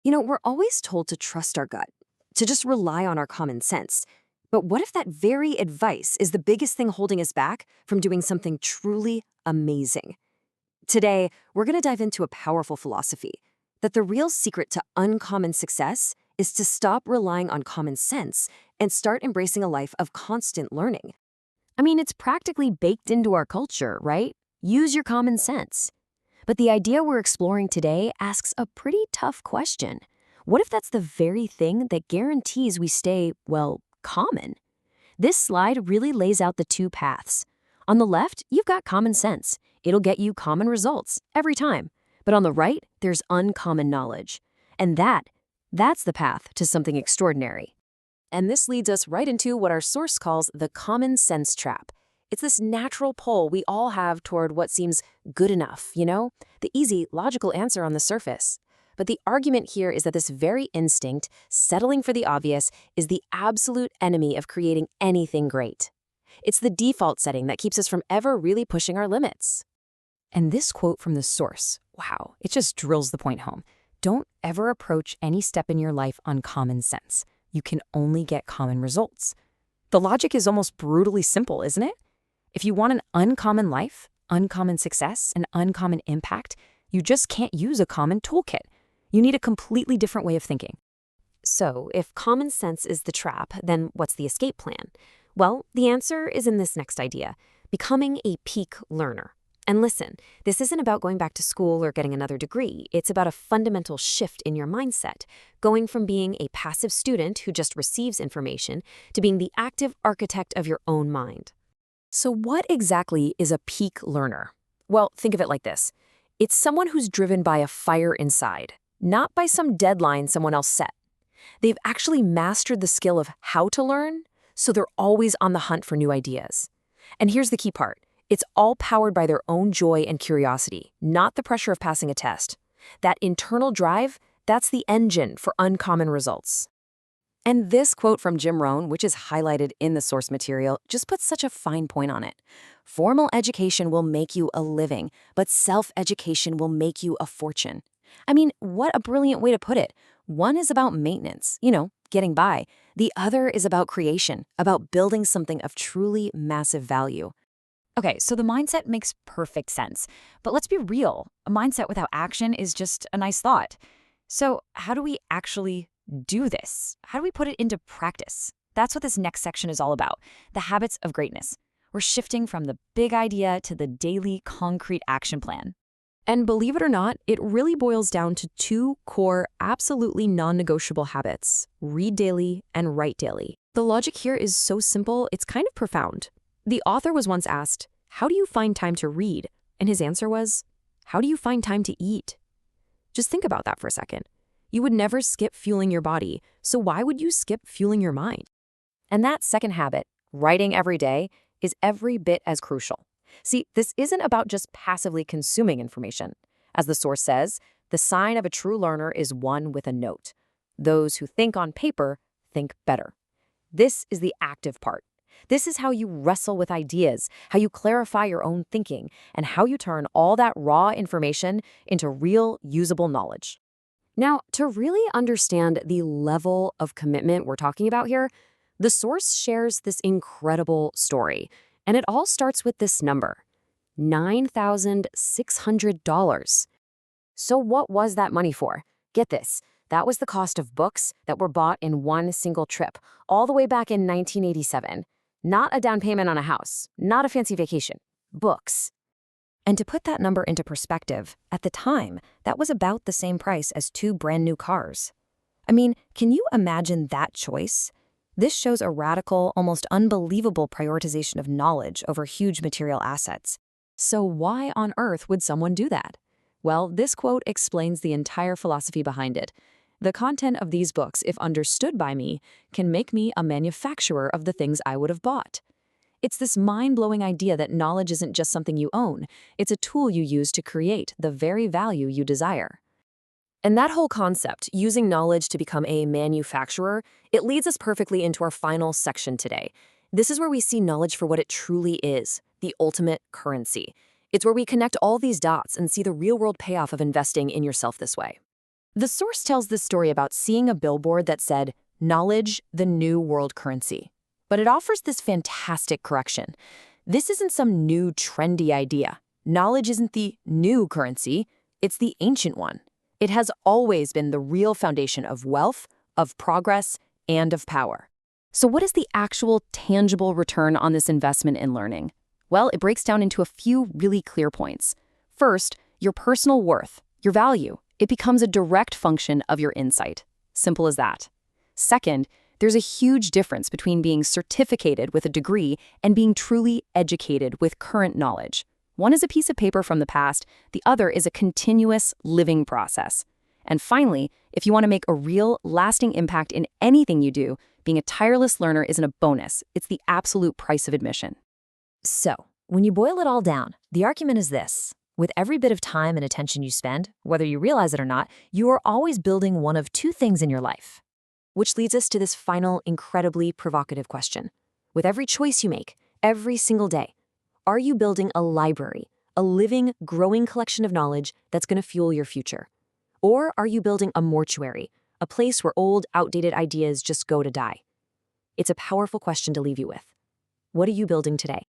We're always told to trust our gut, to just rely on our common sense. But what if that very advice is the biggest thing holding us back from doing something truly amazing? Today, we're going to dive into a powerful philosophy that the real secret to uncommon success is to stop relying on common sense and start embracing a life of constant learning. I mean, it's practically baked into our culture, right? Use your common sense. But the idea we're exploring today asks a pretty tough question. What if that's the very thing that guarantees we stay, well, common? This slide really lays out the two paths. On the left, you've got common sense. It'll get you common results every time. But on the right, there's uncommon knowledge. And that's the path to something extraordinary. And this leads us right into what our source calls the common sense trap. It's this natural pull we all have toward what seems good enough, the easy, logical answer on the surface. But the argument here is that this very instinct, settling for the obvious, is the absolute enemy of creating anything great. It's the default setting that keeps us from ever really pushing our limits. And this quote from the source, wow, it just drills the point home. Don't ever approach any step in your life on common sense. You can only get common results. The logic is almost brutally simple, isn't it? If you want an uncommon life, uncommon success, and uncommon impact, you just can't use a common toolkit. You need a completely different way of thinking. So, if common sense is the trap, then what's the escape plan? Well, the answer is in this next idea, becoming a peak learner. And listen, this isn't about going back to school or getting another degree. It's about a fundamental shift in your mindset, going from being a passive student who just receives information to being the active architect of your own mind. So what exactly is a peak learner? Well, think of it like this. It's someone who's driven by a fire inside, not by some deadline someone else set. They've actually mastered the skill of how to learn, so they're always on the hunt for new ideas. And here's the key part. It's all powered by their own joy and curiosity, not the pressure of passing a test. That internal drive, that's the engine for uncommon results. And this quote from Jim Rohn, which is highlighted in the source material, just puts such a fine point on it. Formal education will make you a living, but self-education will make you a fortune. I mean, what a brilliant way to put it. One is about maintenance, getting by. The other is about creation, about building something of truly massive value. Okay, so the mindset makes perfect sense. But let's be real. A mindset without action is just a nice thought. So how do we actually do this? How do we put it into practice? That's what this next section is all about, the habits of greatness. We're shifting from the big idea to the daily concrete action plan. And believe it or not, it really boils down to two core, absolutely non-negotiable habits: read daily and write daily. The logic here is so simple, it's kind of profound. The author was once asked, "How do you find time to read?" And his answer was, "How do you find time to eat?" Just think about that for a second. You would never skip fueling your body, so why would you skip fueling your mind? And that second habit, writing every day, is every bit as crucial. See, this isn't about just passively consuming information. As the source says, the sign of a true learner is one with a note. Those who think on paper think better. This is the active part. This is how you wrestle with ideas, how you clarify your own thinking, and how you turn all that raw information into real, usable knowledge. Now, to really understand the level of commitment we're talking about here, the source shares this incredible story. And it all starts with this number, $9,600. So what was that money for? Get this. That was the cost of books that were bought in one single trip, all the way back in 1987. Not a down payment on a house, not a fancy vacation, books. And to put that number into perspective, at the time, that was about the same price as 2 brand new cars. I mean, can you imagine that choice? This shows a radical, almost unbelievable prioritization of knowledge over huge material assets. So why on earth would someone do that? Well, this quote explains the entire philosophy behind it. The content of these books, if understood by me, can make me a manufacturer of the things I would have bought. It's this mind-blowing idea that knowledge isn't just something you own. It's a tool you use to create the very value you desire. And that whole concept, using knowledge to become a manufacturer, it leads us perfectly into our final section today. This is where we see knowledge for what it truly is, the ultimate currency. It's where we connect all these dots and see the real-world payoff of investing in yourself this way. The source tells this story about seeing a billboard that said, "Knowledge, the new world currency." But it offers this fantastic correction. This isn't some new trendy idea. Knowledge isn't the new currency, it's the ancient one. It has always been the real foundation of wealth, of progress, and of power. So what is the actual tangible return on this investment in learning? Well, it breaks down into a few really clear points. First, your personal worth, your value. It becomes a direct function of your insight. Simple as that. Second, there's a huge difference between being certificated with a degree and being truly educated with current knowledge. One is a piece of paper from the past, the other is a continuous, living process. And finally, if you want to make a real, lasting impact in anything you do, being a tireless learner isn't a bonus, it's the absolute price of admission. So, when you boil it all down, the argument is this. With every bit of time and attention you spend, whether you realize it or not, you are always building one of two things in your life. Which leads us to this final, incredibly provocative question. With every choice you make, every single day, are you building a library, a living, growing collection of knowledge that's going to fuel your future? Or are you building a mortuary, a place where old, outdated ideas just go to die? It's a powerful question to leave you with. What are you building today?